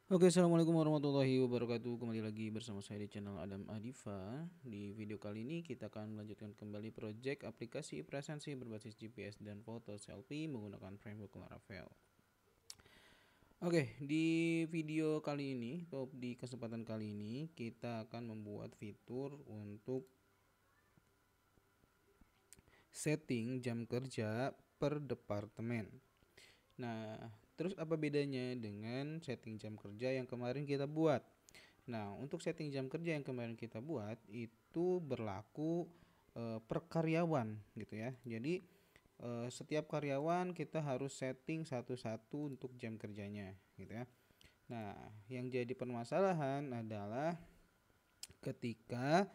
Oke, assalamualaikum warahmatullahi wabarakatuh. Kembali lagi bersama saya di channel Adam Adifa. Di video kali ini kita akan melanjutkan kembali proyek aplikasi presensi berbasis GPS dan foto selfie menggunakan framework Laravel. Oke, di video kali ini atau di kesempatan kali ini kita akan membuat fitur untuk setting jam kerja per departemen. Nah, terus apa bedanya dengan setting jam kerja yang kemarin kita buat? Nah, untuk setting jam kerja yang kemarin kita buat itu berlaku per karyawan gitu ya. Jadi setiap karyawan kita harus setting satu-satu untuk jam kerjanya gitu ya. Nah, yang jadi permasalahan adalah ketika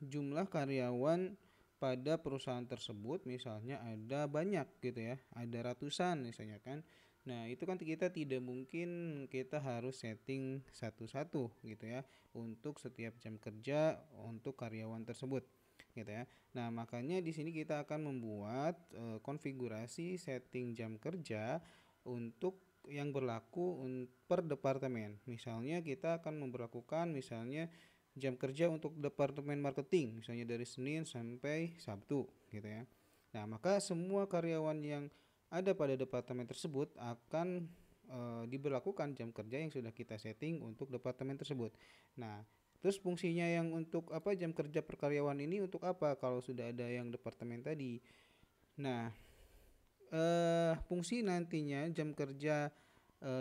jumlah karyawan pada perusahaan tersebut misalnya ada banyak gitu ya, ada ratusan misalnya kan. Nah, itu kan kita tidak mungkin kita harus setting satu-satu gitu ya untuk setiap jam kerja untuk karyawan tersebut gitu ya. Nah, makanya di sini kita akan membuat konfigurasi setting jam kerja untuk yang berlaku per departemen. Misalnya kita akan memberlakukan misalnya jam kerja untuk departemen marketing misalnya dari Senin sampai Sabtu gitu ya. Nah, maka semua karyawan yang ada pada departemen tersebut akan diberlakukan jam kerja yang sudah kita setting untuk departemen tersebut. Nah, terus fungsinya yang untuk apa jam kerja per karyawan ini untuk apa kalau sudah ada yang departemen tadi? Nah, fungsi nantinya jam kerja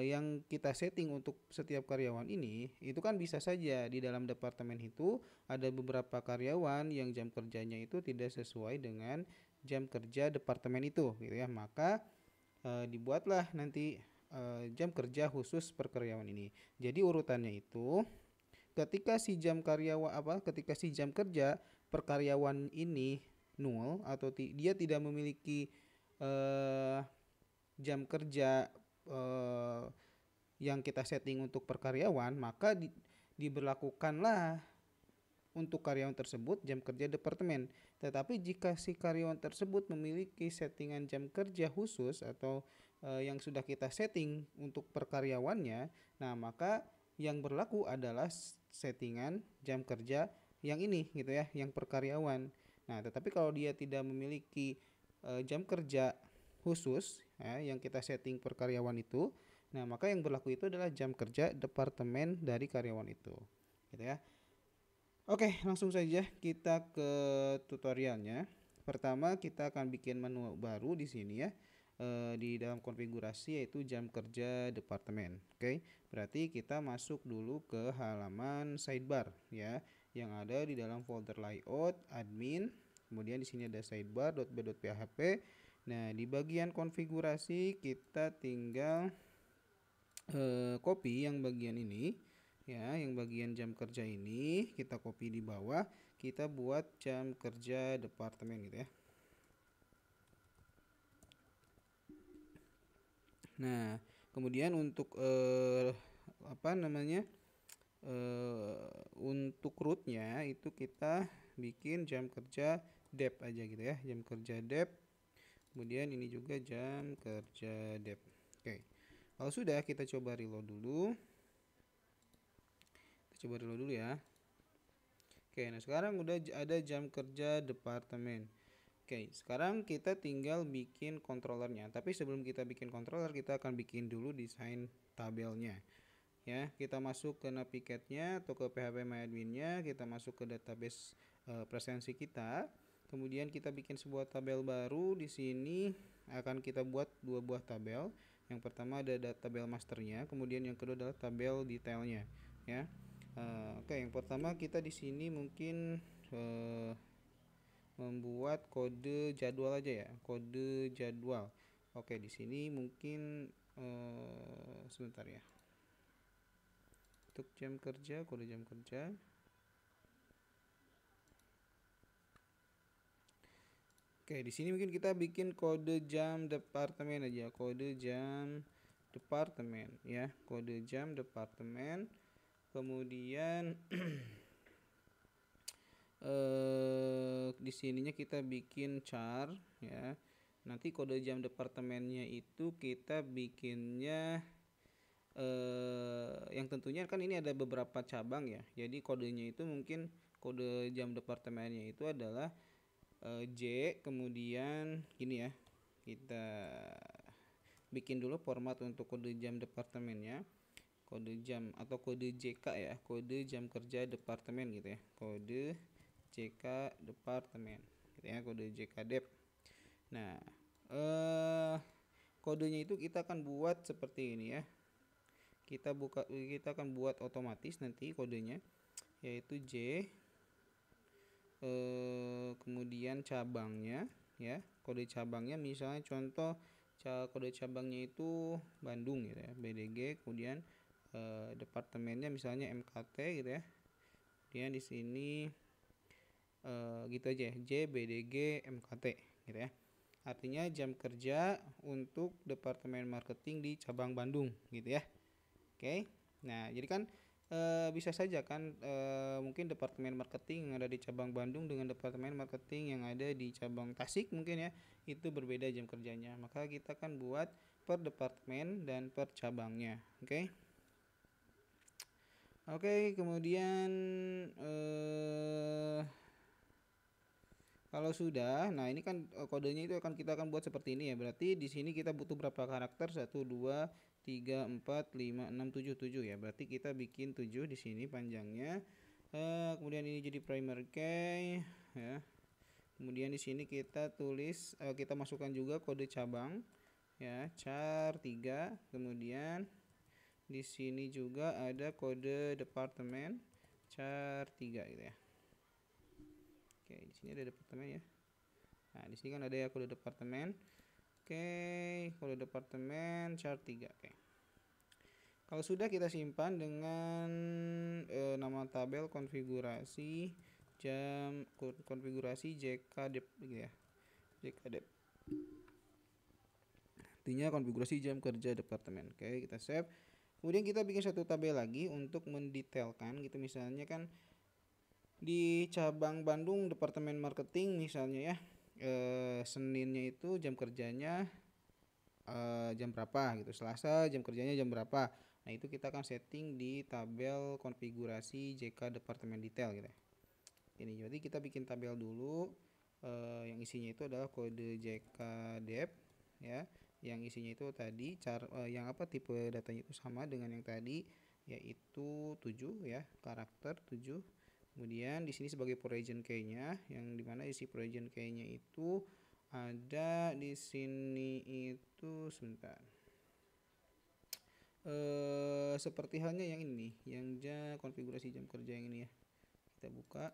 yang kita setting untuk setiap karyawan ini itu kan bisa saja di dalam departemen itu ada beberapa karyawan yang jam kerjanya itu tidak sesuai dengan jam kerja departemen itu gitu ya. Maka dibuatlah nanti jam kerja khusus per karyawan ini. Jadi urutannya itu ketika si jam kerja per karyawan ini nol atau dia tidak memiliki eh, jam kerja eh, yang kita setting untuk per karyawan, maka diberlakukanlah untuk karyawan tersebut jam kerja departemen. Tetapi jika si karyawan tersebut memiliki settingan jam kerja khusus atau yang sudah kita setting untuk per karyawannya, nah maka yang berlaku adalah settingan jam kerja yang ini gitu ya, yang per karyawan. Nah, tetapi kalau dia tidak memiliki jam kerja khusus ya, yang kita setting per karyawan itu, nah maka yang berlaku itu adalah jam kerja departemen dari karyawan itu, gitu ya. Oke, langsung saja kita ke tutorialnya. Pertama, kita akan bikin menu baru di sini ya. Di dalam konfigurasi yaitu jam kerja departemen. Oke, berarti kita masuk dulu ke halaman sidebar ya, yang ada di dalam folder layout admin. Kemudian di sini ada sidebar.b.php. Nah, di bagian konfigurasi kita tinggal copy yang bagian ini ya, yang bagian jam kerja ini kita copy di bawah, kita buat jam kerja departemen gitu ya. Nah, kemudian untuk untuk rootnya itu kita bikin jam kerja dep aja gitu ya, jam kerja dep. Kemudian ini juga jam kerja dep. Oke, kalau sudah kita coba reload dulu. Kita coba reload dulu ya. Oke, nah sekarang udah ada jam kerja departemen. Oke, sekarang kita tinggal bikin controllernya. Tapi sebelum kita bikin controller, kita akan bikin dulu desain tabelnya. Ya, kita masuk ke Navigate-nya atau ke php-myadmin-nya, kita masuk ke database presensi kita. Kemudian kita bikin sebuah tabel baru. Di sini akan kita buat dua buah tabel. Yang pertama ada tabel masternya, kemudian yang kedua adalah tabel detailnya. Ya, oke, yang pertama kita di sini mungkin membuat kode jadwal aja ya, kode jadwal. Oke, di sini mungkin sebentar ya. Untuk jam kerja, kode jam kerja. Oke, di sini mungkin kita bikin kode jam departemen aja, kode jam departemen ya, kode jam departemen. Kemudian di sininya kita bikin char ya. Nanti kode jam departemennya itu kita bikinnya yang tentunya kan ini ada beberapa cabang ya. Jadi kodenya itu mungkin kode jam departemennya itu adalah J, kemudian gini ya. Kita bikin dulu format untuk kode jam departemennya. Kode jam atau kode JK ya, kode jam kerja departemen gitu ya. Kode JK departemen gitu ya, kode JK Dep. Nah, kodenya itu kita akan buat seperti ini ya. Kita akan buat otomatis nanti kodenya, yaitu J, kemudian cabangnya ya, kode cabangnya misalnya contoh kode cabangnya itu Bandung gitu ya, BDG, kemudian departemennya misalnya MKT gitu ya. Kemudian di sini gitu aja, J, BDG, MKT gitu ya. Artinya jam kerja untuk departemen marketing di cabang Bandung gitu ya. Oke. Nah, jadi kan bisa saja kan mungkin departemen marketing yang ada di cabang Bandung dengan departemen marketing yang ada di cabang Tasik mungkin ya, itu berbeda jam kerjanya. Maka kita kan buat per departemen dan per cabangnya. Oke. Oke, kemudian kalau sudah, nah ini kan kodenya itu kita akan buat seperti ini ya. Berarti di sini kita butuh berapa karakter? 1 2 3 4 5 6 7 7 ya. Berarti kita bikin 7 di sini panjangnya. Kemudian ini jadi primary key ya. Kemudian di sini kita tulis kita masukkan juga kode cabang ya, char 3. Kemudian di sini juga ada kode departemen char 3 gitu ya. Oke, di sini ada departemen ya. Nah, di sini kan ada ya kode departemen. Oke, kode departemen chart 3. Oke. Kalau sudah, kita simpan dengan nama tabel konfigurasi jam konfigurasi JKDEP gitu ya. JKDEP. Artinya konfigurasi jam kerja departemen. Oke, kita save. Kemudian kita bikin satu tabel lagi untuk mendetailkan gitu, misalnya kan di cabang Bandung departemen marketing misalnya ya, Seninnya itu jam kerjanya jam berapa gitu, Selasa jam kerjanya jam berapa. Nah, itu kita akan setting di tabel konfigurasi JK departemen detail gitu ya. Ini jadi kita bikin tabel dulu yang isinya itu adalah kode JK dep ya, yang isinya itu tadi yang tipe datanya itu sama dengan yang tadi, yaitu 7 ya, karakter 7. Kemudian di sini sebagai per region key-nya, yang dimana isi per region key-nya itu ada di sini itu sebentar. Seperti halnya yang ini, yang konfigurasi jam kerja yang ini ya. Kita buka.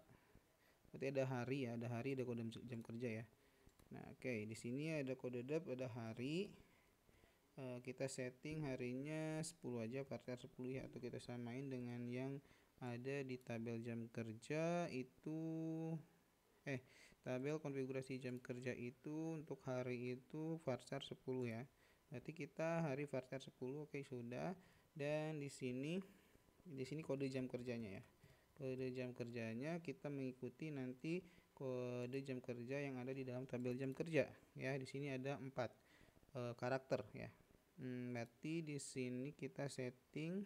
Berarti ada hari ya, ada hari, ada kode jam kerja ya. Nah, oke, di sini ada kode dep, ada hari. Kita setting harinya 10 aja, parter 10 ya, atau kita samain dengan yang ada di tabel jam kerja itu tabel konfigurasi jam kerja itu untuk hari itu varsar 10 ya. Berarti kita hari varsar 10. Oke, sudah. Dan di sini kode jam kerjanya ya. Kode jam kerjanya kita mengikuti nanti kode jam kerja yang ada di dalam tabel jam kerja ya. Di sini ada 4 karakter ya. Berarti di sini kita setting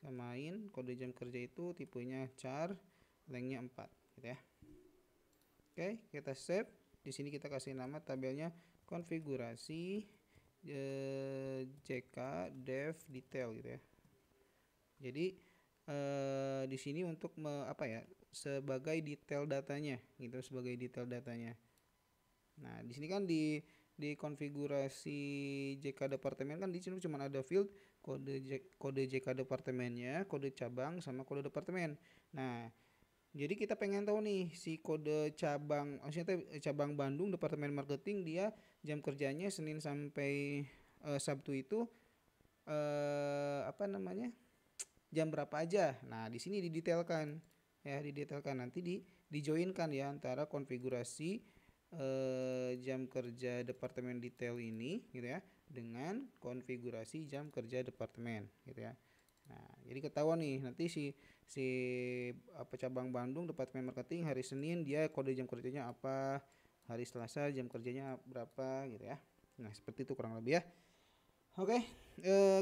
samain kode jam kerja itu tipenya char, lengthnya 4 gitu ya. Oke, kita save. Di sini kita kasih nama tabelnya konfigurasi JK dev detail gitu ya. Jadi di sini untuk sebagai detail datanya gitu, sebagai detail datanya. Nah, di sini kan di konfigurasi JK departemen kan di sini cuma ada field kode JK departemennya, kode cabang sama kode departemen. Nah, jadi kita pengen tahu nih si kode cabang, maksudnya cabang Bandung departemen marketing, dia jam kerjanya Senin sampai Sabtu itu jam berapa aja. Nah, di sini didetailkan ya, nanti dijoinkan ya antara konfigurasi jam kerja departemen detail ini gitu ya dengan konfigurasi jam kerja departemen gitu ya. Nah, jadi ketahuan nih nanti si cabang Bandung departemen marketing hari Senin dia kode jam kerjanya apa, hari Selasa jam kerjanya berapa gitu ya. Nah, seperti itu kurang lebih ya. Oke,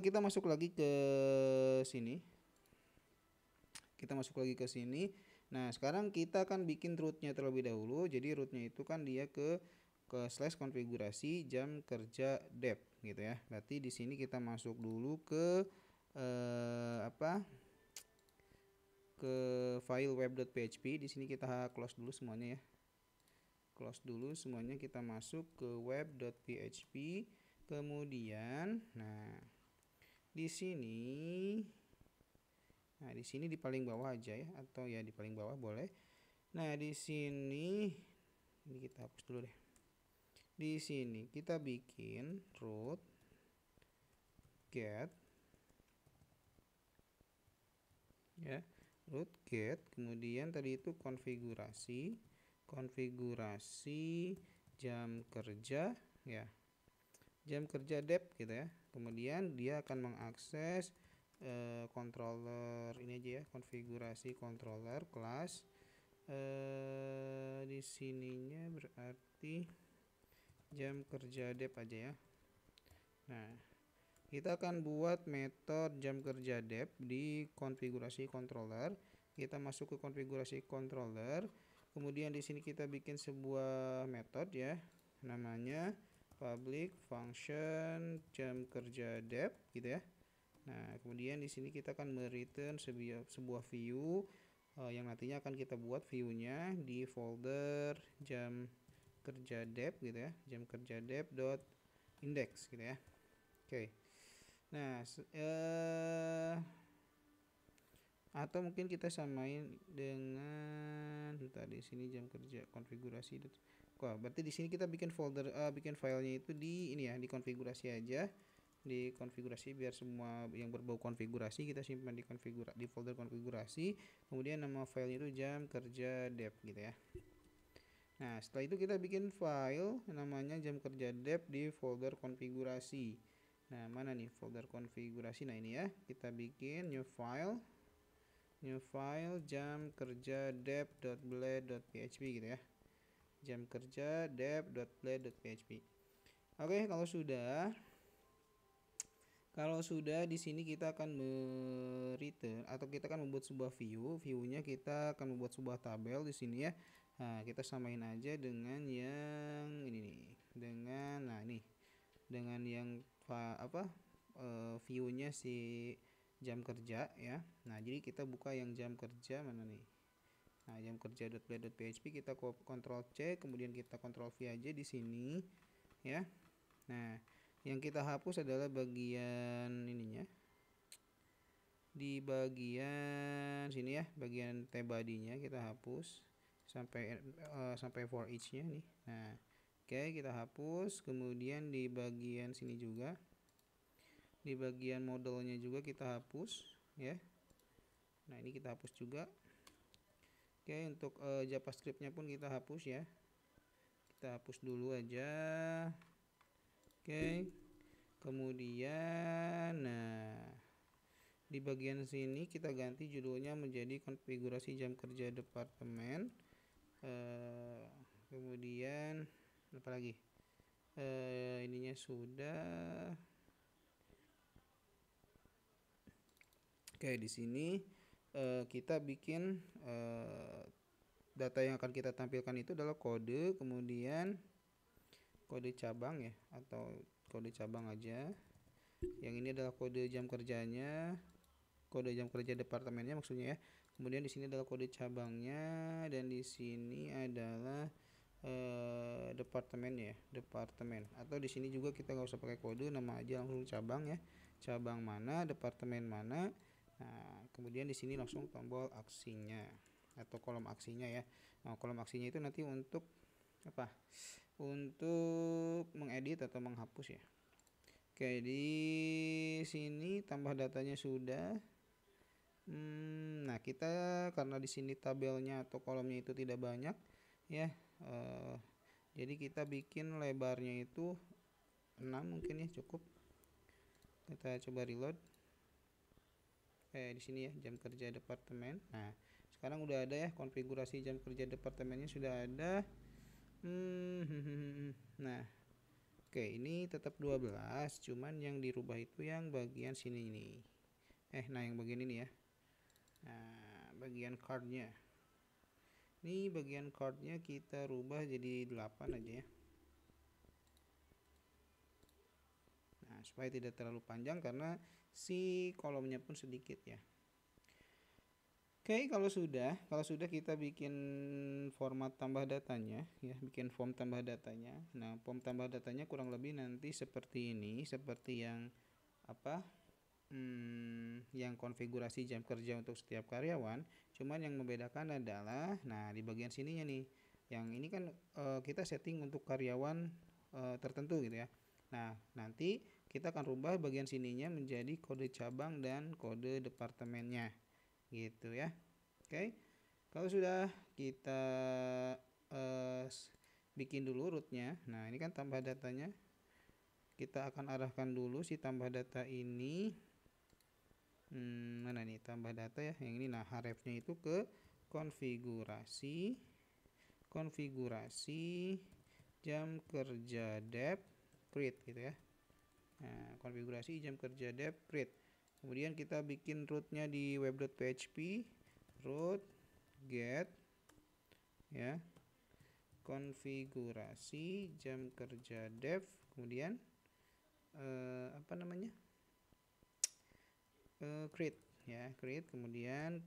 kita masuk lagi ke sini. Kita masuk lagi ke sini. Nah, sekarang kita akan bikin rootnya terlebih dahulu. Jadi rootnya itu kan dia ke slash konfigurasi jam kerja dev gitu ya. Berarti di sini kita masuk dulu ke apa? Ke file web.php. Di sini kita close dulu semuanya ya. Close dulu semuanya, kita masuk ke web.php. Kemudian, di sini di sini di paling bawah aja ya, atau ya di paling bawah boleh. Nah, di sini ini kita hapus dulu deh. Di sini kita bikin root get ya, root get, kemudian tadi itu konfigurasi jam kerja ya, jam kerja dev gitu ya. Kemudian dia akan mengakses controller ini aja ya, konfigurasi controller kelas di sininya berarti jam kerja dev aja ya. Nah, kita akan buat metode jam kerja dev di konfigurasi controller. Kita masuk ke konfigurasi controller, kemudian di sini kita bikin sebuah metode ya, namanya public function jam kerja dev gitu ya. Nah, kemudian di sini kita akan mereturn sebuah view yang nantinya akan kita buat view-nya di folder jam kerja dev gitu ya, jam kerja dev dot index gitu ya. Oke. Nah, atau mungkin kita samain dengan tadi sini jam kerja konfigurasi. Wah, berarti di sini kita bikin folder bikin filenya itu di ini ya, di konfigurasi aja. Di konfigurasi, biar semua yang berbau konfigurasi kita simpan di folder konfigurasi. Kemudian nama filenya itu jam kerja dev gitu ya. Nah, setelah itu kita bikin file namanya jam kerja dev di folder konfigurasi. Nah, mana nih folder konfigurasi? Nah, ini ya, kita bikin new file jam kerja dev.blade.php gitu ya, jam kerja dev.blade.php. Oke, kalau sudah di sini kita akan return atau kita akan membuat sebuah view-nya kita akan membuat sebuah tabel di sini ya. Nah, kita samain aja dengan yang ini nih, dengan yang view-nya si jam kerja ya. Nah, jadi kita buka yang jam kerja mana nih. Nah, jam kerja.blade.php kita Ctrl C, kemudian kita Ctrl V aja di sini ya. Nah, yang kita hapus adalah bagian ininya. Di bagian sini ya, bagian T-body-nya kita hapus sampai for each-nya nih. Nah, oke, kita hapus. Kemudian di bagian sini juga, di bagian modelnya juga kita hapus ya. Nah, ini kita hapus juga. Oke, untuk JavaScript-nya pun kita hapus ya. Kita hapus dulu aja. Oke. Kemudian di bagian sini kita ganti judulnya menjadi konfigurasi jam kerja departemen. Kemudian apa lagi? Ininya sudah. Oke, di sini kita bikin data yang akan kita tampilkan itu adalah kode, kemudian kode cabang ya, atau kode cabang aja. Yang ini adalah kode jam kerjanya, kode jam kerja departemennya maksudnya ya. Kemudian di sini adalah kode cabangnya, dan di sini adalah departemen ya, departemen. Atau di sini juga kita nggak usah pakai kode, nama aja langsung cabang ya, cabang mana, departemen mana. Nah, kemudian di sini langsung tombol aksinya atau kolom aksinya ya. Nah, kolom aksinya itu nanti untuk apa? Untuk mengedit atau menghapus ya. Oke, di sini tambah datanya sudah. Nah, kita karena di sini tabelnya atau kolomnya itu tidak banyak ya, jadi kita bikin lebarnya itu 6 mungkin ya, cukup. Kita coba reload. Di sini ya, jam kerja departemen. Nah, sekarang udah ada ya, konfigurasi jam kerja departemennya sudah ada. Nah, Oke, ini tetap 12, cuman yang dirubah itu yang bagian sini ini. Nah, yang bagian ini ya. Nah, bagian cardnya. Ini bagian cardnya kita rubah jadi 8 aja ya. Nah, supaya tidak terlalu panjang karena si kolomnya pun sedikit ya. Oke, kalau sudah kita bikin format tambah datanya ya, bikin form tambah datanya. Nah, form tambah datanya kurang lebih nanti seperti ini, seperti yang apa? Yang konfigurasi jam kerja untuk setiap karyawan. Cuman yang membedakan adalah, nah di bagian sininya nih, yang ini kan kita setting untuk karyawan tertentu gitu ya. Nah, nanti kita akan rubah bagian sininya menjadi kode cabang dan kode departemennya gitu ya. Oke, kalau sudah kita bikin dulu rootnya. Nah, ini kan tambah datanya, kita akan arahkan dulu si tambah data ini mana nih tambah data ya, yang ini. Nah, hrefnya itu ke konfigurasi jam kerja dev create gitu ya. Nah, konfigurasi jam kerja dev create. Kemudian kita bikin rootnya di web.php, root get ya, konfigurasi jam kerja dev, kemudian apa namanya, create ya, create. Kemudian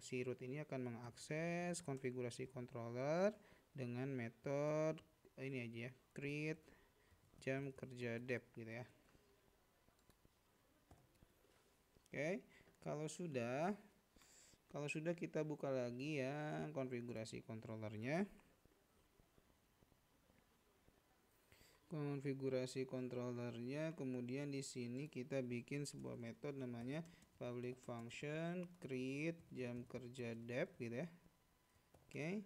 si root ini akan mengakses konfigurasi controller dengan metode ini aja ya, create jam kerja dev gitu ya. Oke, kalau sudah kita buka lagi ya konfigurasi controllernya. Kemudian di sini kita bikin sebuah metode namanya public function create jam kerja dev gitu ya. Oke.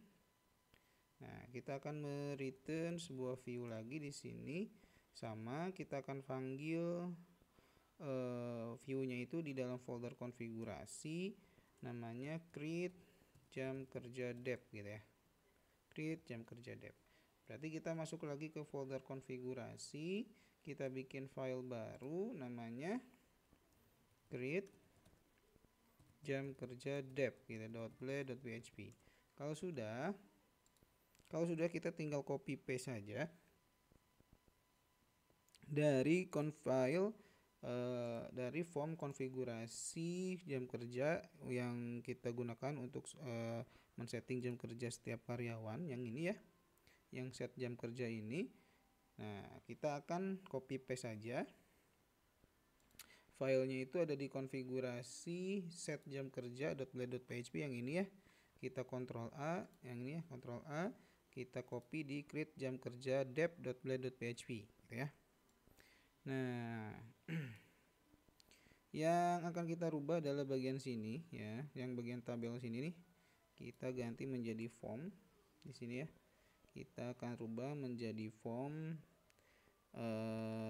Nah, kita akan return sebuah view lagi di sini, sama kita akan panggil view-nya itu di dalam folder konfigurasi namanya create jam kerja dev gitu ya. Create jam kerja dev. Berarti kita masuk lagi ke folder konfigurasi, kita bikin file baru namanya create jam kerja dev gitu, .play.php. Kalau sudah kita tinggal copy paste saja dari file dari form konfigurasi jam kerja yang kita gunakan untuk men-setting jam kerja setiap karyawan, yang ini ya, yang set jam kerja ini. Nah, kita akan copy paste saja. Filenya itu ada di konfigurasi set jam kerja.play.php yang ini ya. Kita Ctrl A, yang ini ya, Ctrl A, kita copy di create jam kerja dev.play.php gitu ya. Nah, yang akan kita rubah adalah bagian sini ya, yang bagian tabel sini nih. Kita ganti menjadi form di sini ya. Kita akan rubah menjadi form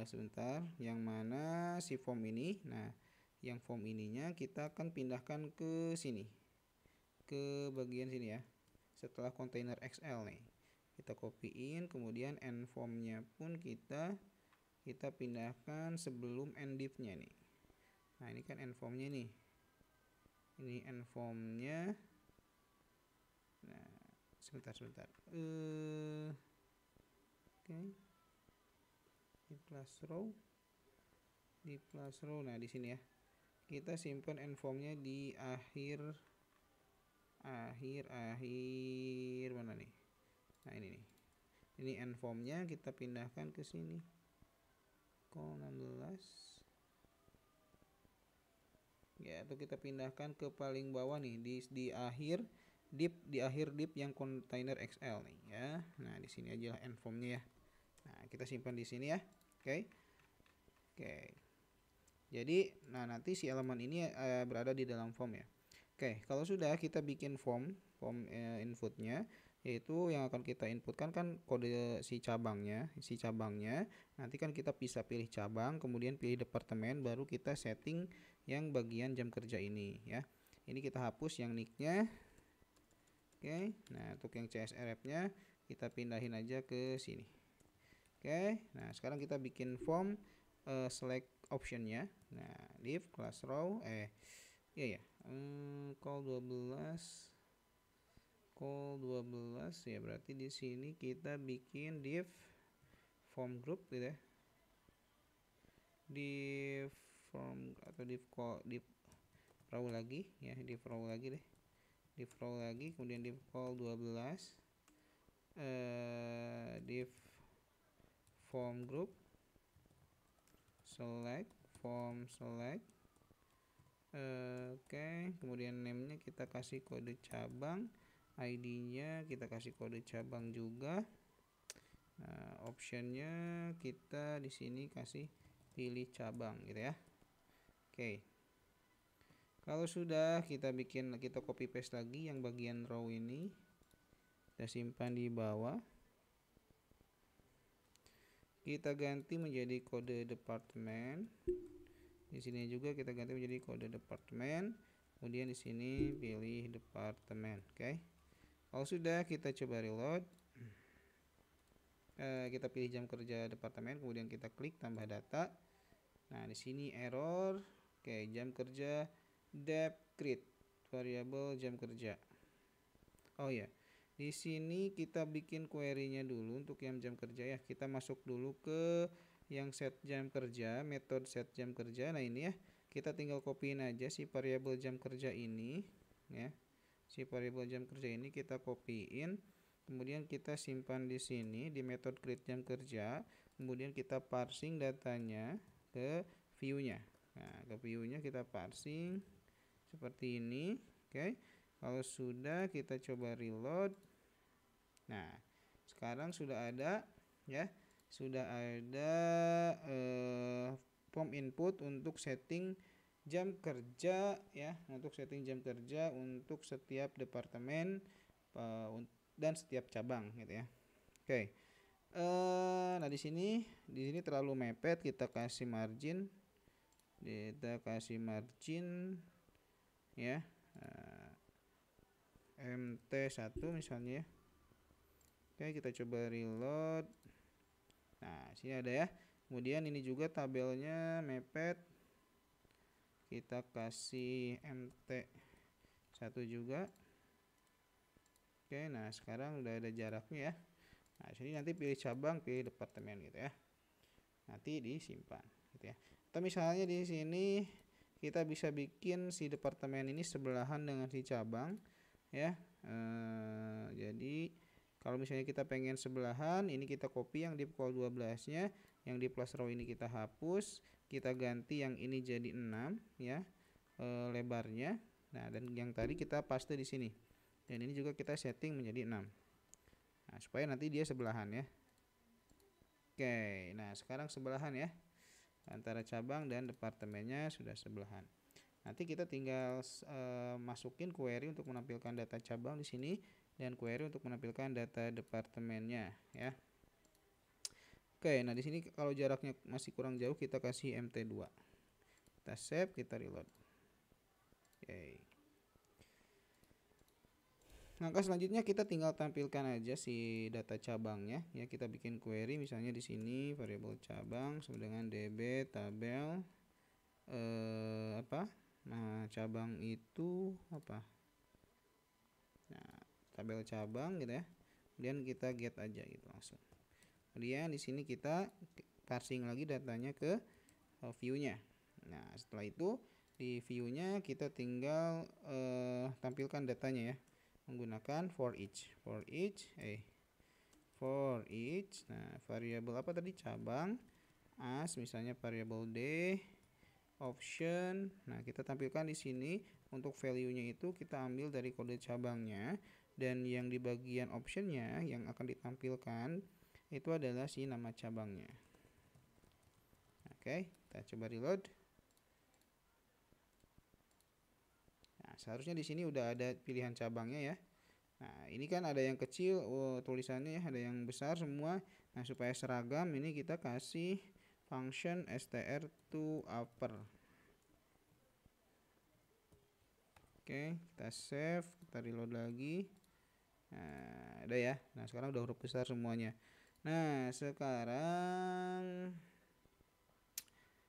sebentar, yang mana si form ini. Nah, yang form ininya kita akan pindahkan ke sini, ke bagian sini ya, setelah container XL nih. Kita copyin, kemudian end formnya pun kita pindahkan sebelum end div-nya nih. Nah, ini kan end formnya nih, ini end formnya. Nah, sebentar oke, di plus row. Nah, di sini ya, kita simpan end formnya di akhir mana nih. Nah, ini nih, ini end formnya kita pindahkan ke sini, kol 16 ya, atau kita pindahkan ke paling bawah nih, di akhir div yang container XL nih ya. Nah, di sini aja lah end formnya ya. Nah, kita simpan di sini ya. Oke. Jadi, nah nanti si elemen ini berada di dalam form ya. Oke, kalau sudah kita bikin form inputnya, yaitu yang akan kita inputkan kan kode si cabangnya. Nanti kan kita bisa pilih cabang, kemudian pilih departemen, baru kita setting yang bagian jam kerja ini ya. Ini kita hapus yang nicknya. Oke, nah untuk yang CSRF nya kita pindahin aja ke sini. Oke, nah sekarang kita bikin form select optionnya. Nah, div class row iya ya, call 12 ya, berarti di sini kita bikin div form group gitu ya. Div form atau div row lagi ya, div row lagi deh. Div row lagi, kemudian div call 12, div form group select form select. Oke, kemudian name-nya kita kasih kode cabang, ID-nya kita kasih kode cabang juga. Nah, optionnya kita di sini kasih pilih cabang gitu ya. Oke. Kalau sudah kita copy paste lagi yang bagian row ini. Kita simpan di bawah. Kita ganti menjadi kode departemen. Di sini juga kita ganti menjadi kode departemen. Kemudian di sini pilih departemen. Oke. Kalau sudah kita coba reload. Kita pilih jam kerja departemen, kemudian kita klik tambah data. Nah, di sini error. Oke, jam kerja dep create variabel jam kerja. Oh ya, di sini kita bikin query-nya dulu untuk yang jam kerja ya. Kita masuk dulu ke yang set jam kerja, metode set jam kerja. Nah, ini ya, kita tinggal copyin aja si variabel jam kerja ini ya. Si variabel jam kerja ini kita copyin. Kemudian kita simpan di sini di metode create jam kerja. Kemudian kita parsing datanya ke view-nya. Nah, ke view-nya kita parsing seperti ini. Oke. Kalau sudah kita coba reload. Nah, sekarang sudah ada ya. Sudah ada form input untuk setting jam kerja ya, untuk setting jam kerja untuk setiap departemen dan setiap cabang gitu ya. Oke. Nah di sini terlalu mepet, kita kasih margin. Kita kasih margin ya. MT1 misalnya ya. Oke, kita coba reload. Nah, sini ada ya. Kemudian ini juga tabelnya mepet. Kita kasih MT1 juga. Oke, nah sekarang udah ada jaraknya ya. Nah, sini nanti pilih cabang, pilih departemen gitu ya. Nanti disimpan gitu ya. Atau misalnya di sini kita bisa bikin si departemen ini sebelahan dengan si cabang ya. Jadi kalau misalnya kita pengen sebelahan, ini kita copy yang di call 12-nya, yang di plus row ini kita hapus, kita ganti yang ini jadi 6 ya, lebarnya. Nah, dan yang tadi kita paste di sini. Dan ini juga kita setting menjadi 6. Nah, supaya nanti dia sebelahan ya. Oke, nah sekarang sebelahan ya. Antara cabang dan departemennya sudah sebelahan. Nanti kita tinggal masukin query untuk menampilkan data cabang di sini dan query untuk menampilkan data departemennya ya. Oke, nah di sini kalau jaraknya masih kurang jauh kita kasih MT2. Kita save, kita reload. Oke. Langkah selanjutnya kita tinggal tampilkan aja si data cabangnya ya. Kita bikin query misalnya di sini variabel cabang sama dengan db tabel Nah, cabang itu apa? Nah, tabel cabang gitu ya. Kemudian kita get aja gitu langsung. Kemudian di sini kita parsing lagi datanya ke view-nya. Nah, setelah itu di view-nya kita tinggal tampilkan datanya ya. Menggunakan for each. Nah, variabel apa tadi? Cabang. As misalnya variabel d, option. Nah, kita tampilkan di sini untuk value-nya itu kita ambil dari kode cabangnya, dan yang di bagian option-nya yang akan ditampilkan itu adalah si nama cabangnya. Oke, kita coba reload. Nah, seharusnya di sini udah ada pilihan cabangnya ya. Nah, ini kan ada yang kecil tulisannya ya, ada yang besar semua. Nah, supaya seragam ini kita kasih function str to upper. Oke, kita save, kita reload lagi. Nah, ada ya. Nah, sekarang udah huruf besar semuanya. Nah,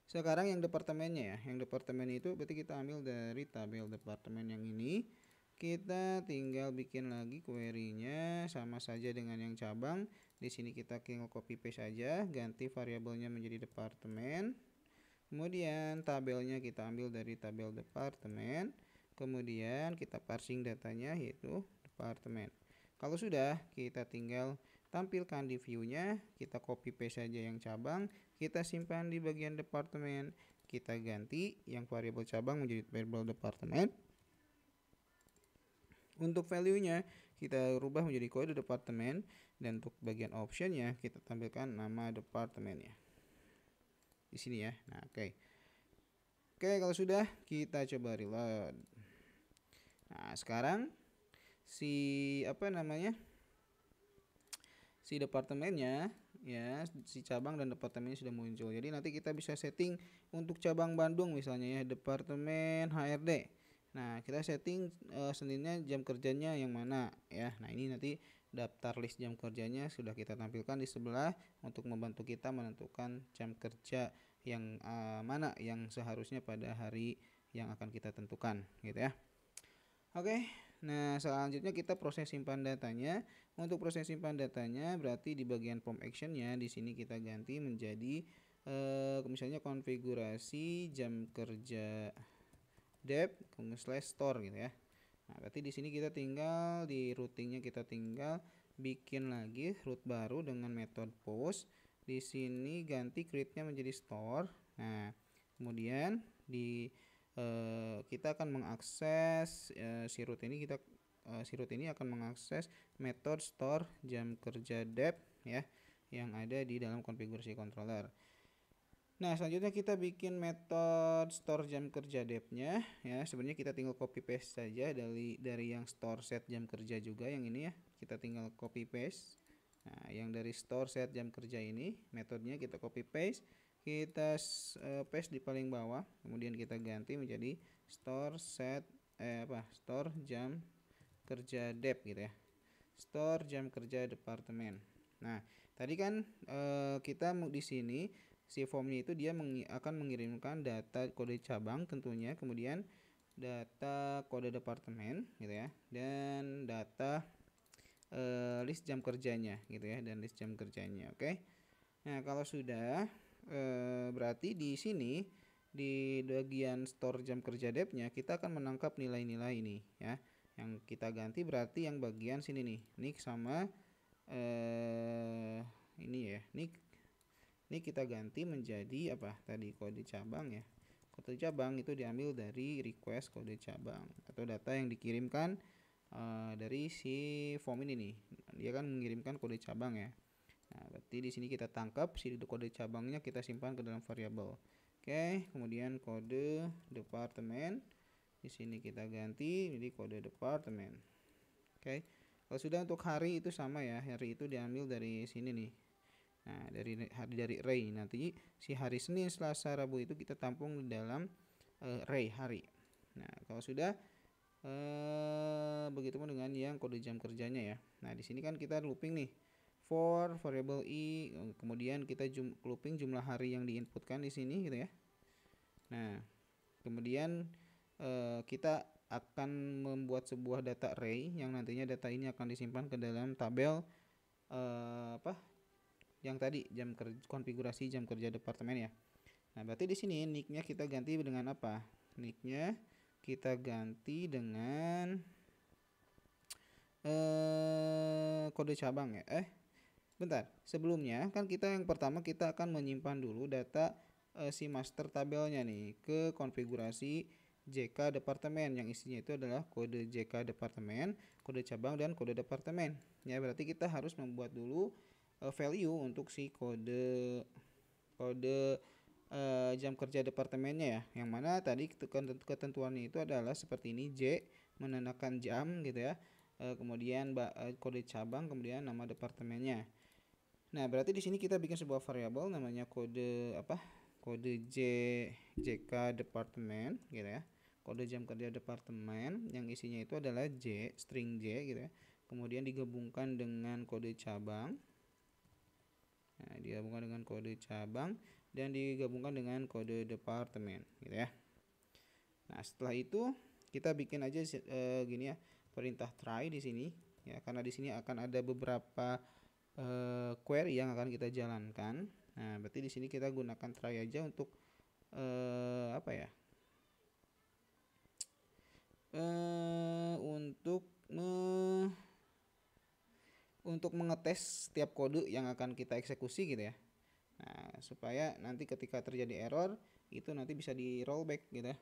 sekarang yang departemennya ya. Yang departemen itu berarti kita ambil dari tabel departemen yang ini. Kita tinggal bikin lagi query-nya sama saja dengan yang cabang. Di sini kita tinggal copy paste aja, ganti variabelnya menjadi departemen. Kemudian tabelnya kita ambil dari tabel departemen. Kemudian kita parsing datanya yaitu departemen. Kalau sudah, kita tinggal tampilkan di view-nya, kita copy paste saja yang cabang, kita simpan di bagian departemen, kita ganti yang variabel cabang menjadi variabel departemen. Untuk value-nya kita rubah menjadi kode departemen, dan untuk bagian option-nya kita tampilkan nama departemennya di sini ya. Nah, oke. Kalau sudah, kita coba reload. Nah, sekarang si departemennya ya, si cabang dan departemennya sudah muncul. Jadi nanti kita bisa setting untuk cabang Bandung misalnya ya, departemen HRD. Nah, kita setting Seninnya jam kerjanya yang mana ya. Nah, ini nanti daftar list jam kerjanya sudah kita tampilkan di sebelah untuk membantu kita menentukan jam kerja yang mana yang seharusnya pada hari yang akan kita tentukan gitu ya. Oke. Nah, selanjutnya kita proses simpan datanya. Untuk proses simpan datanya berarti di bagian form actionnya di sini kita ganti menjadi misalnya konfigurasi jam kerja dep /store gitu ya. Nah, berarti di sini kita tinggal di routingnya kita tinggal bikin lagi root baru dengan metode post. Di sini ganti create-nya menjadi store. Nah, kemudian kita akan mengakses si root ini akan mengakses metode store jam kerja dep ya yang ada di dalam konfigurasi controller. Nah, selanjutnya kita bikin metode store jam kerja dep-nya ya. Sebenarnya kita tinggal copy paste saja dari yang store set jam kerja juga yang ini ya. Kita tinggal copy paste. Nah, yang dari store set jam kerja ini metodenya kita copy paste, kita paste di paling bawah, kemudian kita ganti menjadi store set store jam kerja dep gitu ya. Store jam kerja departemen. Nah, tadi kan kita di sini si formnya itu dia akan mengirimkan data kode cabang tentunya, kemudian data kode departemen gitu ya, dan data list jam kerjanya gitu ya, dan list jam kerjanya. Oke. Nah, kalau sudah berarti di sini di bagian store jam kerja dep-nya kita akan menangkap nilai-nilai ini ya. Yang kita ganti berarti yang bagian sini nih, nick sama ini ya, nick. Ini kita ganti menjadi apa tadi, kode cabang ya. Kode cabang itu diambil dari request kode cabang atau data yang dikirimkan dari si form ini nih. Dia kan mengirimkan kode cabang ya. Nah, berarti di sini kita tangkap si kode cabangnya, kita simpan ke dalam variabel. Oke, kemudian kode departemen di sini kita ganti jadi kode departemen. Oke. Kalau sudah untuk hari itu sama ya. Hari itu diambil dari sini nih. Nah, dari array nanti si hari Senin, Selasa, Rabu itu kita tampung di dalam array hari. Nah, kalau sudah begitupun dengan yang kode jam kerjanya ya. Nah, di sini kan kita looping nih for variable i, kemudian kita looping jumlah hari yang diinputkan di sini gitu ya. Nah, kemudian kita akan membuat sebuah data array yang nantinya data ini akan disimpan ke dalam tabel yang tadi konfigurasi jam kerja departemen ya. Nah, berarti di sini nicknya kita ganti dengan apa? Nicknya kita ganti dengan kode cabang ya. Bentar. Sebelumnya kan kita yang pertama kita akan menyimpan dulu data si master tabelnya nih ke konfigurasi JK departemen yang isinya itu adalah kode JK departemen, kode cabang dan kode departemen. Ya, berarti kita harus membuat dulu value untuk si kode jam kerja departemennya ya, yang mana tadi ketentuannya itu adalah seperti ini, J menandakan jam gitu ya, kemudian kode cabang, kemudian nama departemennya. Nah, berarti di sini kita bikin sebuah variabel namanya kode JK departemen gitu ya, kode jam kerja departemen yang isinya itu adalah string J gitu ya, kemudian digabungkan dengan kode cabang. Nah, digabungkan dengan kode cabang dan digabungkan dengan kode departemen gitu ya. Nah, setelah itu kita bikin aja gini ya, perintah try di sini ya, karena di sini akan ada beberapa query yang akan kita jalankan. Nah, berarti di sini kita gunakan try aja untuk apa ya? Untuk mengetes setiap kode yang akan kita eksekusi gitu ya. Nah, supaya nanti ketika terjadi error itu nanti bisa di rollback gitu ya.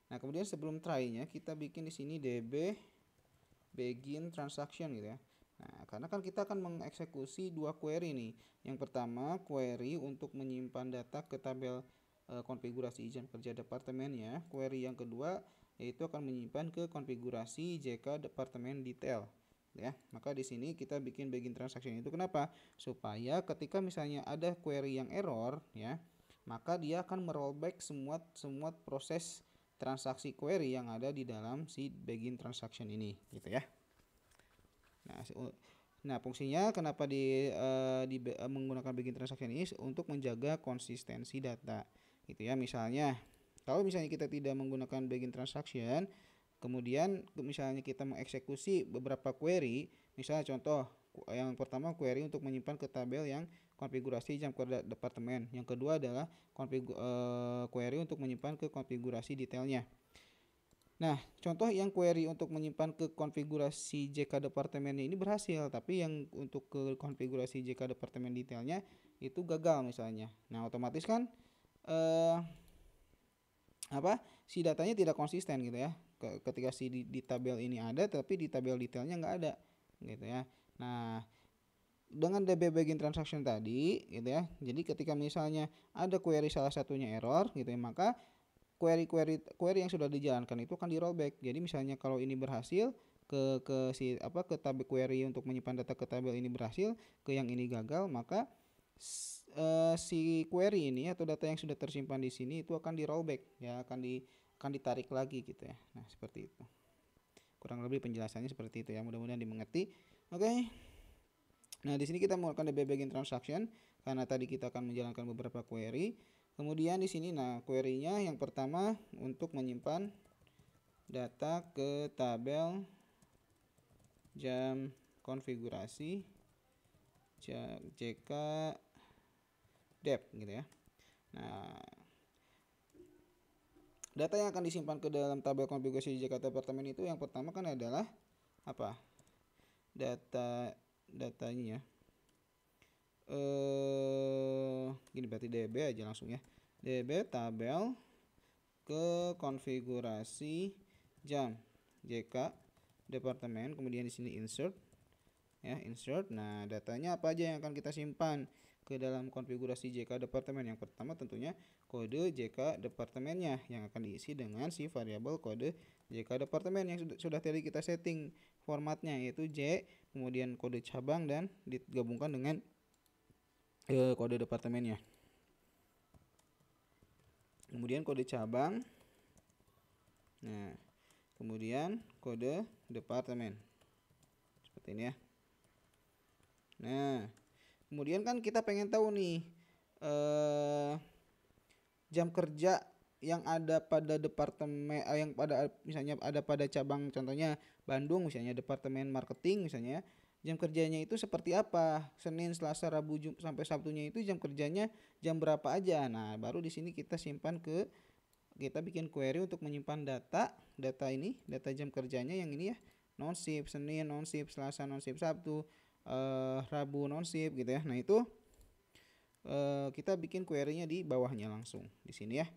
Nah, kemudian sebelum try-nya kita bikin di sini db begin transaction gitu ya. Nah, karena kan kita akan mengeksekusi dua query nih. Yang pertama query untuk menyimpan data ke tabel konfigurasi jam kerja departemennya. Query yang kedua yaitu akan menyimpan ke konfigurasi JK departemen detail ya. Maka di sini kita bikin begin transaction itu kenapa? Supaya ketika misalnya ada query yang error ya, maka dia akan merollback semua proses transaksi query yang ada di dalam si begin transaction ini gitu ya. Nah, fungsinya kenapa menggunakan begin transaction ini untuk menjaga konsistensi data gitu ya. Misalnya kalau misalnya kita tidak menggunakan begin transaction, kemudian misalnya kita mengeksekusi beberapa query, misalnya contoh yang pertama query untuk menyimpan ke tabel yang konfigurasi jam kerja departemen, yang kedua adalah query untuk menyimpan ke konfigurasi detailnya. Nah, contoh yang query untuk menyimpan ke konfigurasi JK departemen ini berhasil, tapi yang untuk ke konfigurasi JK departemen detailnya itu gagal misalnya. Nah, otomatis kan si datanya tidak konsisten gitu ya. Ketika di tabel ini ada tapi di tabel detailnya nggak ada gitu ya. Nah, dengan DB begin transaction tadi gitu ya. Jadi ketika misalnya ada query salah satunya error gitu ya, maka query yang sudah dijalankan itu akan di rollback. Jadi misalnya kalau ini berhasil ke tabel query untuk menyimpan data ke tabel ini berhasil, ke yang ini gagal, maka si query ini atau data yang sudah tersimpan di sini itu akan di rollback ya, akan ditarik lagi gitu ya. Nah, seperti itu. Kurang lebih penjelasannya seperti itu ya. Mudah-mudahan dimengerti. Oke. Nah, di sini kita melakukan DB begin transaction karena tadi kita akan menjalankan beberapa query. Kemudian di sini query-nya yang pertama untuk menyimpan data ke tabel jam konfigurasi JK dep gitu ya. Nah, data yang akan disimpan ke dalam tabel konfigurasi JK departemen itu yang pertama kan adalah apa? Datanya ya. Gini berarti DB aja langsung ya. DB tabel ke konfigurasi jam JK departemen, kemudian di sini insert ya, insert. Nah, datanya apa aja yang akan kita simpan ke dalam konfigurasi JK departemen? Yang pertama tentunya kode JK departemennya yang akan diisi dengan si variabel kode JK departemen yang sudah tadi kita setting formatnya, yaitu J, kemudian kode cabang dan digabungkan dengan kode departemennya. Kemudian kode cabang. Nah, kemudian kode departemen. Seperti ini ya. Nah, kemudian kan kita pengen tahu nih jam kerja yang ada pada departemen yang pada misalnya ada pada cabang, contohnya Bandung misalnya departemen marketing misalnya, jam kerjanya itu seperti apa, Senin, Selasa, Rabu, sampai Sabtunya itu jam kerjanya jam berapa aja. Nah, baru di sini kita bikin query untuk menyimpan data ini, data jam kerjanya yang ini ya, non shift Senin, non shift Selasa, non shift Sabtu, Rabu non shift gitu ya. Nah, itu kita bikin query-nya di bawahnya langsung di sini ya,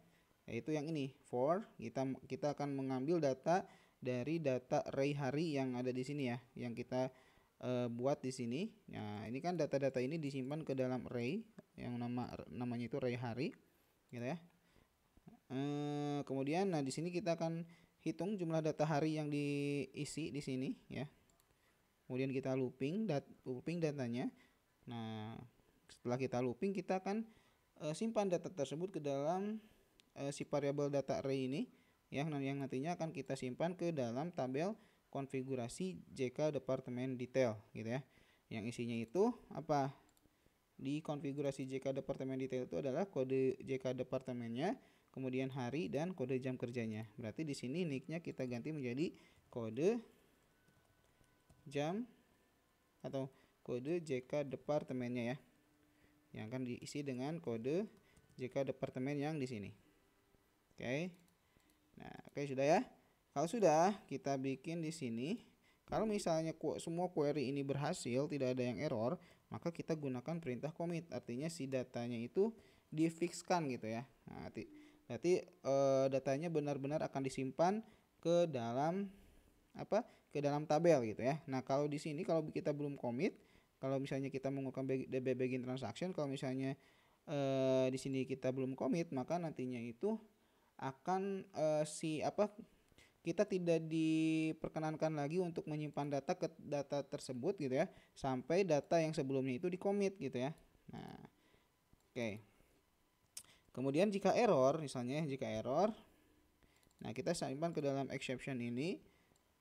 yaitu yang ini for kita akan mengambil data dari data array hari yang ada di sini ya, yang kita buat di sini. Nah, ini kan data-data ini disimpan ke dalam array yang namanya itu array hari gitu ya. Kemudian di sini kita akan hitung jumlah data hari yang diisi di sini ya. Kemudian kita looping datanya. Nah, setelah kita looping kita akan simpan data tersebut ke dalam si variabel data array ini yang nantinya akan kita simpan ke dalam tabel konfigurasi JK departemen detail gitu ya. Yang isinya itu apa? di konfigurasi JK departemen detail itu adalah kode JK departemennya, kemudian hari dan kode jam kerjanya. Berarti di sini nicknya kita ganti menjadi kode jam atau kode JK departemennya ya, yang akan diisi dengan kode JK departemen yang di sini. Oke. Nah, oke sudah ya. Kalau sudah, kita bikin di sini. Kalau misalnya semua query ini berhasil, tidak ada yang error, maka kita gunakan perintah commit. Artinya si datanya itu difixkan gitu ya. Nah, berarti datanya benar-benar akan disimpan ke dalam apa? Ke dalam tabel gitu ya. Nah, kalau di sini kalau kita belum commit, kalau misalnya kita menggunakan begin transaction, kalau misalnya di sini kita belum commit, maka nantinya itu akan kita tidak diperkenankan lagi untuk menyimpan data ke data tersebut gitu ya, sampai data yang sebelumnya itu di commit gitu ya. Nah, oke. Kemudian jika error, misalnya jika error, nah kita simpan ke dalam exception ini.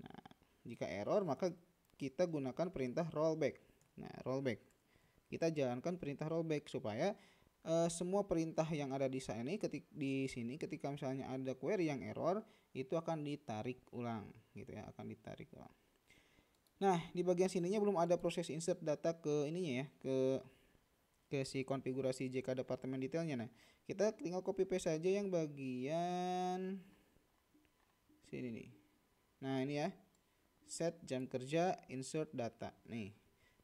Nah, jika error maka kita gunakan perintah rollback. Nah, rollback. Kita jalankan perintah rollback supaya semua perintah yang ada di sini ketika misalnya ada query yang error itu akan ditarik ulang gitu ya, akan ditarik ulang. Nah, di bagian sininya belum ada proses insert data ke ininya ya, ke si konfigurasi JK departemen detailnya. Nah, kita tinggal copy paste saja yang bagian sini nih. Nah, ini ya. Set jam kerja insert data. Nih.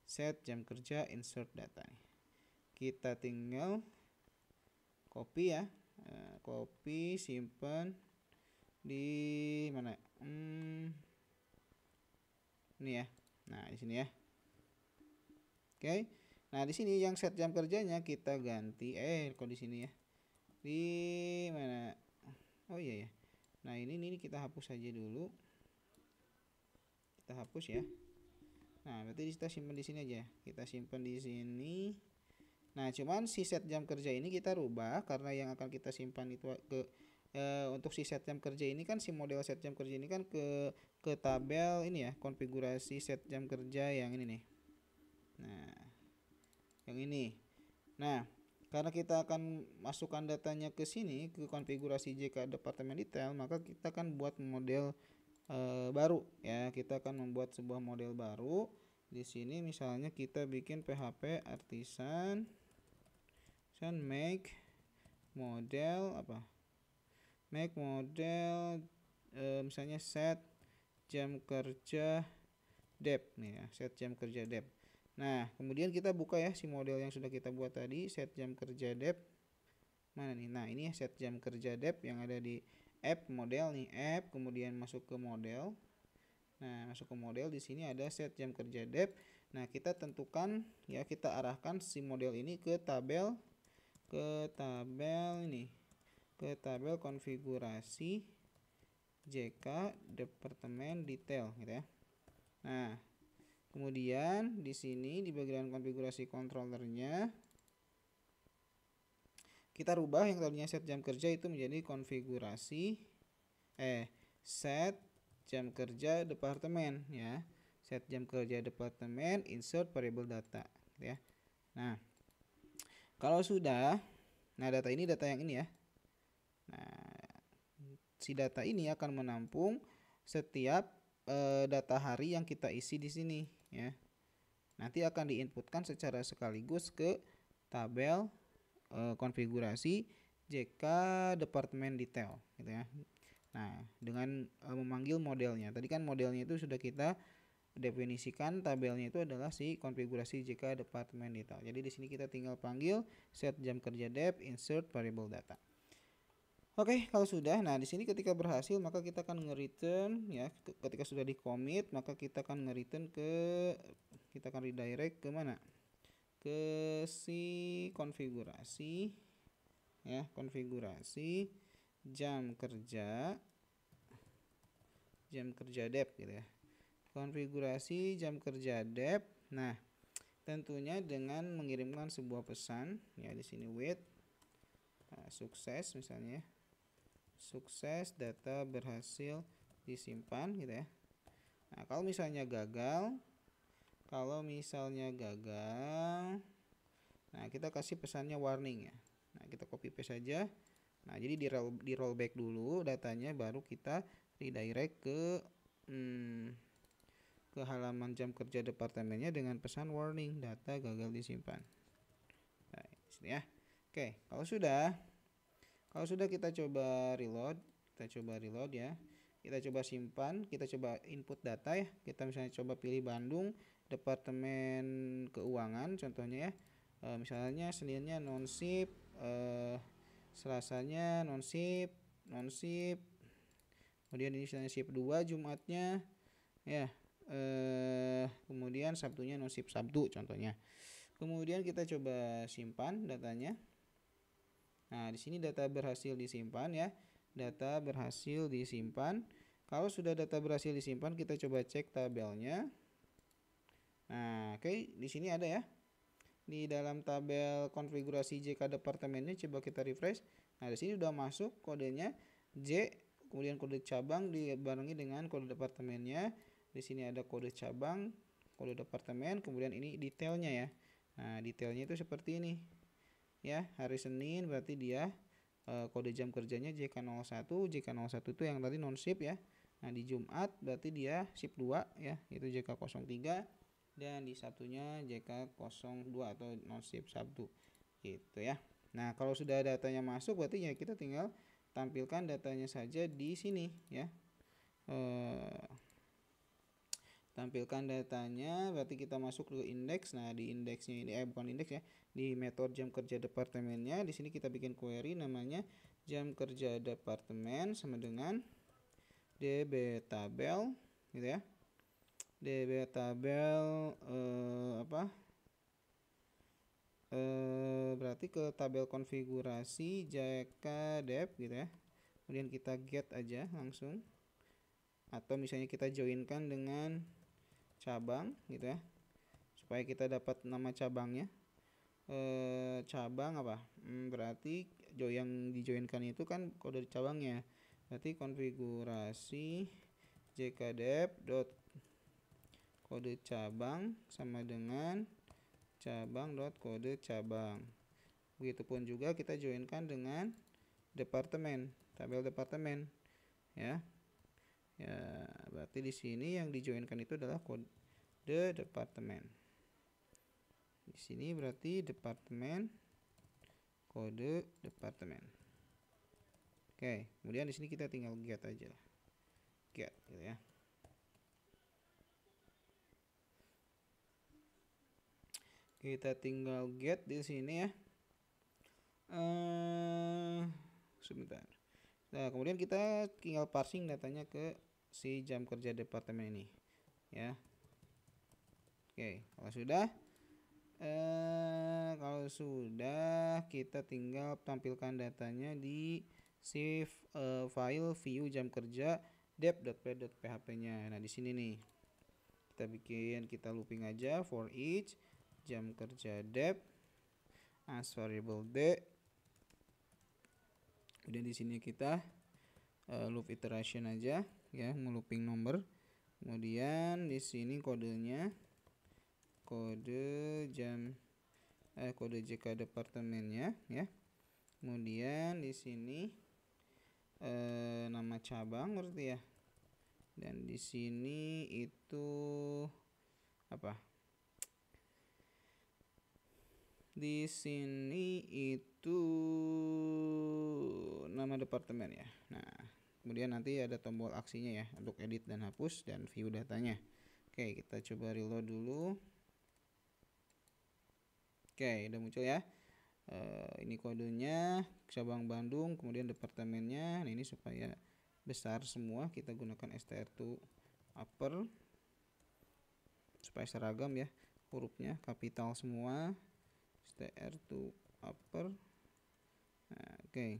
Set jam kerja insert data nih. Kita tinggal copy ya, copy, simpan di mana? Ini ya. Nah, di sini ya. Oke. Nah, di sini yang set jam kerjanya kita ganti kok di sini ya. Di mana? Oh iya ya. Nah, ini kita hapus saja dulu. Kita hapus ya. Nah, berarti kita simpan di sini aja. Kita simpan di sini. Nah, cuman si set jam kerja ini kita rubah karena yang akan kita simpan itu untuk si set jam kerja ini kan, si model set jam kerja ini kan ke tabel ini ya, konfigurasi set jam kerja yang ini nih. Nah, yang ini. Nah, karena kita akan masukkan datanya ke sini, ke konfigurasi JK departemen detail, maka kita akan buat model baru ya. Kita akan membuat sebuah model baru. Di sini misalnya kita bikin PHP artisan make model misalnya set jam kerja dep nih ya, set jam kerja dep. Nah, kemudian kita buka ya si model yang sudah kita buat tadi, set jam kerja dep. Mana nih? Nah, ini ya set jam kerja dep yang ada di app model nih, app, kemudian masuk ke model. Nah, masuk ke model, di sini ada set jam kerja dep. Nah, kita tentukan ya, kita arahkan si model ini ke tabel konfigurasi JK departemen detail gitu ya. Nah, kemudian di sini di bagian konfigurasi controllernya kita rubah yang tadinya set jam kerja itu menjadi konfigurasi set jam kerja departemen ya. Set jam kerja departemen insert variable data gitu ya. Nah, kalau sudah, nah data yang ini ya. Nah, si data ini akan menampung setiap data hari yang kita isi di sini ya. Nanti akan diinputkan secara sekaligus ke tabel konfigurasi JK departemen detail gitu ya. Nah, dengan memanggil modelnya. Tadi kan modelnya itu sudah kita definisikan, tabelnya itu adalah si konfigurasi JK departemen detail. Jadi di sini kita tinggal panggil set jam kerja dep insert variable data. Oke, kalau sudah, nah di sini ketika berhasil maka kita akan nge-return ya. Ketika sudah di commit maka kita akan nge-return kita akan redirect ke mana? Ke si konfigurasi ya, konfigurasi jam kerja dep gitu ya. Konfigurasi jam kerja dep. Nah, tentunya dengan mengirimkan sebuah pesan ya, di sini wait sukses misalnya. Sukses, data berhasil disimpan gitu ya. Nah, kalau misalnya gagal, Nah, kita kasih pesannya warning ya. Nah, kita copy paste saja. Nah, jadi di rollback dulu datanya, baru kita redirect ke halaman jam kerja departemennya dengan pesan warning, data gagal disimpan. Nah, sini ya. Oke, kalau sudah kita coba reload, ya. Kita coba simpan, kita coba input data ya. Kita misalnya coba pilih Bandung, Departemen Keuangan contohnya ya. Misalnya Seninnya non-ship, Selasanya non-ship, kemudian ini misalnya ship 2 Jumatnya ya. Kemudian Sabtunya non-ship Sabtu contohnya. Kemudian kita coba simpan datanya. Nah, di sini data berhasil disimpan ya. Data berhasil disimpan. Kalau sudah data berhasil disimpan, kita coba cek tabelnya. Nah, oke, di sini ada ya. Di dalam tabel konfigurasi JK departemennya, coba kita refresh. Nah, di sini udah masuk kodenya J, kemudian kode cabang dibarengi dengan kode departemennya. Di sini ada kode cabang, kode departemen, kemudian ini detailnya ya. Nah, detailnya itu seperti ini. Ya, hari Senin berarti dia kode jam kerjanya JK01. JK01 itu yang tadi non ship ya. Nah, di Jumat berarti dia ship 2 ya, itu JK03, dan di Sabtunya JK02 atau non ship Sabtu gitu ya. Nah, kalau sudah datanya masuk berarti ya kita tinggal tampilkan datanya saja di sini ya. Tampilkan datanya berarti kita masuk ke indeks. Nah, di indeksnya ini bukan indeks ya, di metode jam kerja departemennya, di sini kita bikin query namanya jam kerja departemen sama dengan db tabel gitu ya. db tabel berarti ke tabel konfigurasi JKDEP gitu ya. Kemudian kita get aja langsung, atau misalnya kita joinkan dengan cabang gitu ya, supaya kita dapat nama cabangnya. Cabang apa? Berarti yang dijoinkan itu kan kode cabangnya. Berarti konfigurasi jkdep dot kode cabang sama dengan cabang dot kode cabang. Begitupun juga kita joinkan dengan departemen, tabel departemen ya. Ya, berarti di sini yang dijoinkan itu adalah kode departemen. Di sini berarti departemen, kode departemen. Oke, kemudian di sini kita tinggal get aja lah. Get gitu ya. Kita tinggal get di sini ya. Sebentar. Nah, kemudian kita tinggal parsing datanya ke si jam kerja departemen ini ya. Oke, kalau sudah kita tinggal tampilkan datanya di save file view jam kerja dep.py.php-nya. Nah, di sini nih kita looping aja for each jam kerja dep as variable d. Kemudian di sini kita loop iteration aja ya, ngelooping nomor. Kemudian di sini kodenya kode JK departemennya ya. Kemudian di sini nama cabang berarti ya. Dan di sini itu apa? Di sini itu nama departemen ya. Nah, kemudian nanti ada tombol aksinya ya untuk edit dan hapus dan view datanya. Oke, kita coba reload dulu. Oke, udah muncul ya. Ini kodenya cabang Bandung, kemudian departemennya. Nah, ini supaya besar semua kita gunakan str2 upper supaya seragam ya, hurufnya kapital semua. str2 upper. Nah, oke.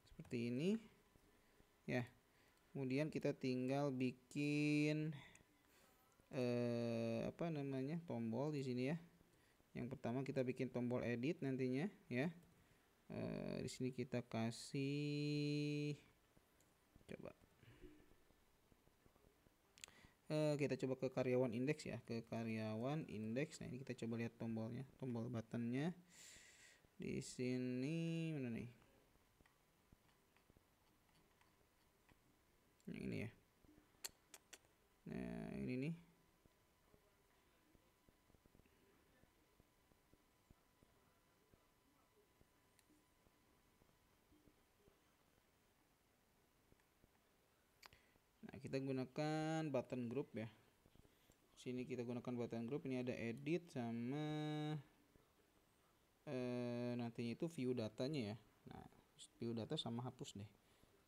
Seperti ini ya. Kemudian kita tinggal bikin tombol di sini ya. Yang pertama kita bikin tombol edit nantinya ya. Di sini kita kasih kita coba ke karyawan indeks ya, ke karyawan indeks. Nah ini kita coba lihat tombolnya, tombol buttonnya di sini mana nih? Yang ini ya. Nah ini nih. Nah kita gunakan button group ya. Sini kita gunakan button group. Ini ada edit sama nantinya itu view datanya ya. Nah view data sama hapus deh.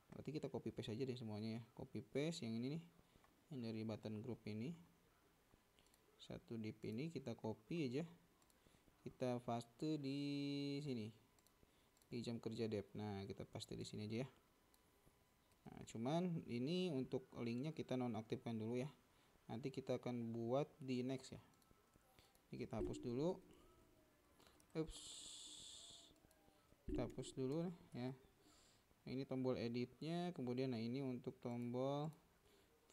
Berarti kita copy paste aja deh semuanya ya. Copy paste yang ini nih, yang dari button group ini. Satu div ini kita copy aja, kita paste di sini di jam kerja dev. Nah kita paste di sini aja ya. Nah cuman ini untuk linknya kita nonaktifkan dulu ya. Nanti kita akan buat di next ya. Ini kita hapus dulu. Ups, kita hapus dulu ya. Nah, ini tombol editnya, kemudian nah ini untuk tombol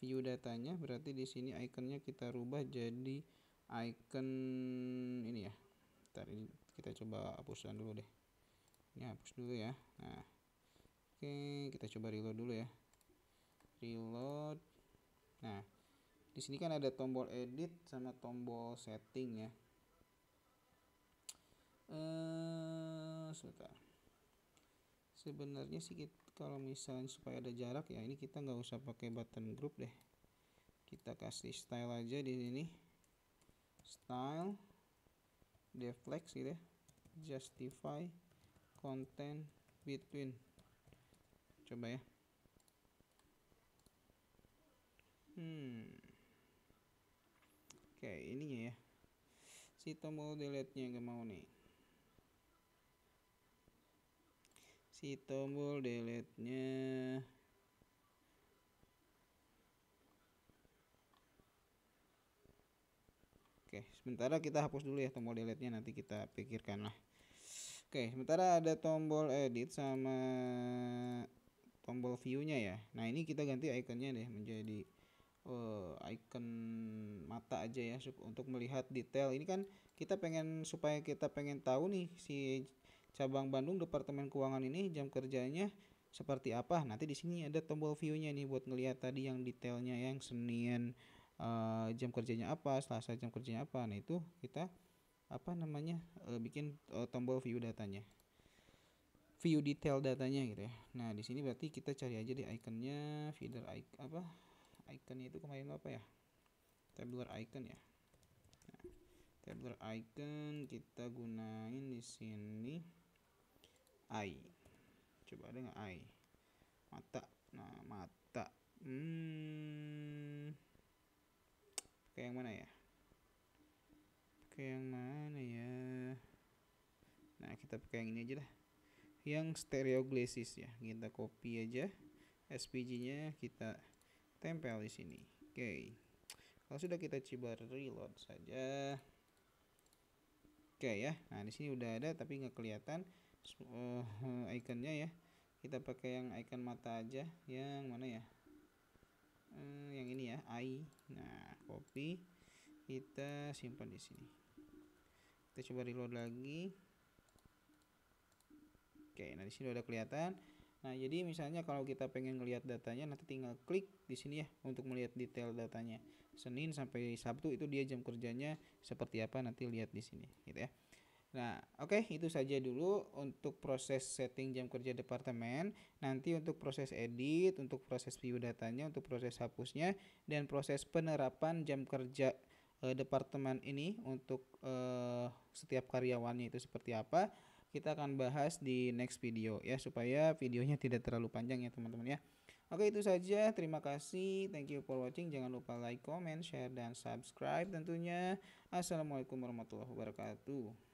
view datanya. Berarti di sini ikonnya kita rubah jadi icon ini ya. Ntar kita coba hapuskan dulu deh. Ini hapus dulu ya. Nah, oke, kita coba reload dulu ya. Reload. Nah, di sini kan ada tombol edit sama tombol setting ya. Sebentar. Sebenarnya sih kalau misalnya supaya ada jarak ya, ini kita nggak usah pakai button group deh. Kita kasih style aja di sini. Style, deflex gitu ya. Justify content between. Coba ya. Oke, ininya ya. Si tombol delete-nya nggak mau nih. Si tombol delete-nya oke, sementara kita hapus dulu ya tombol delete-nya, nanti kita pikirkan lah. Oke, sementara ada tombol edit sama tombol view-nya ya. Nah, ini kita ganti ikonnya deh menjadi icon mata aja ya untuk melihat detail. Ini kan kita supaya kita pengen tahu nih si cabang Bandung Departemen Keuangan ini jam kerjanya seperti apa. Nanti di sini ada tombol view-nya nih buat ngelihat tadi yang detailnya, yang Senin jam kerjanya apa, Selasa jam kerjanya apa. Nah itu kita bikin tombol view datanya, view detail datanya gitu ya. Nah di sini berarti kita cari aja deh ikonnya, feeder icon iconnya itu kemarin apa ya, tabular icon ya. Nah, tabular icon kita gunain di sini eye. Coba ada nggak eye? Mata. Nah mata. Pakai yang mana ya? Pakai yang mana ya? Nah kita pakai yang ini aja lah. Yang stereoglasis ya. Kita copy aja SVG-nya, kita tempel di sini. Oke. Kalau sudah kita coba reload saja. Oke ya. Nah di sini udah ada tapi nggak kelihatan ikonnya ya. Kita pakai yang icon mata aja. Yang mana ya? Yang ini ya, eye. Nah copy, kita simpan di sini. Kita coba reload lagi. Oke, nah di sini udah kelihatan. Nah, jadi misalnya kalau kita pengen ngelihat datanya, nanti tinggal klik di sini ya untuk melihat detail datanya. Senin sampai Sabtu itu dia jam kerjanya seperti apa, nanti lihat di sini gitu ya. Nah, oke, itu saja dulu untuk proses setting jam kerja departemen. Nanti untuk proses edit, untuk proses view datanya, untuk proses hapusnya, dan proses penerapan jam kerja departemen ini untuk setiap karyawannya itu seperti apa, kita akan bahas di next video ya, supaya videonya tidak terlalu panjang ya teman-teman ya. Oke, itu saja. Terima kasih. Thank you for watching. Jangan lupa like, comment, share, dan subscribe tentunya. Assalamualaikum warahmatullahi wabarakatuh.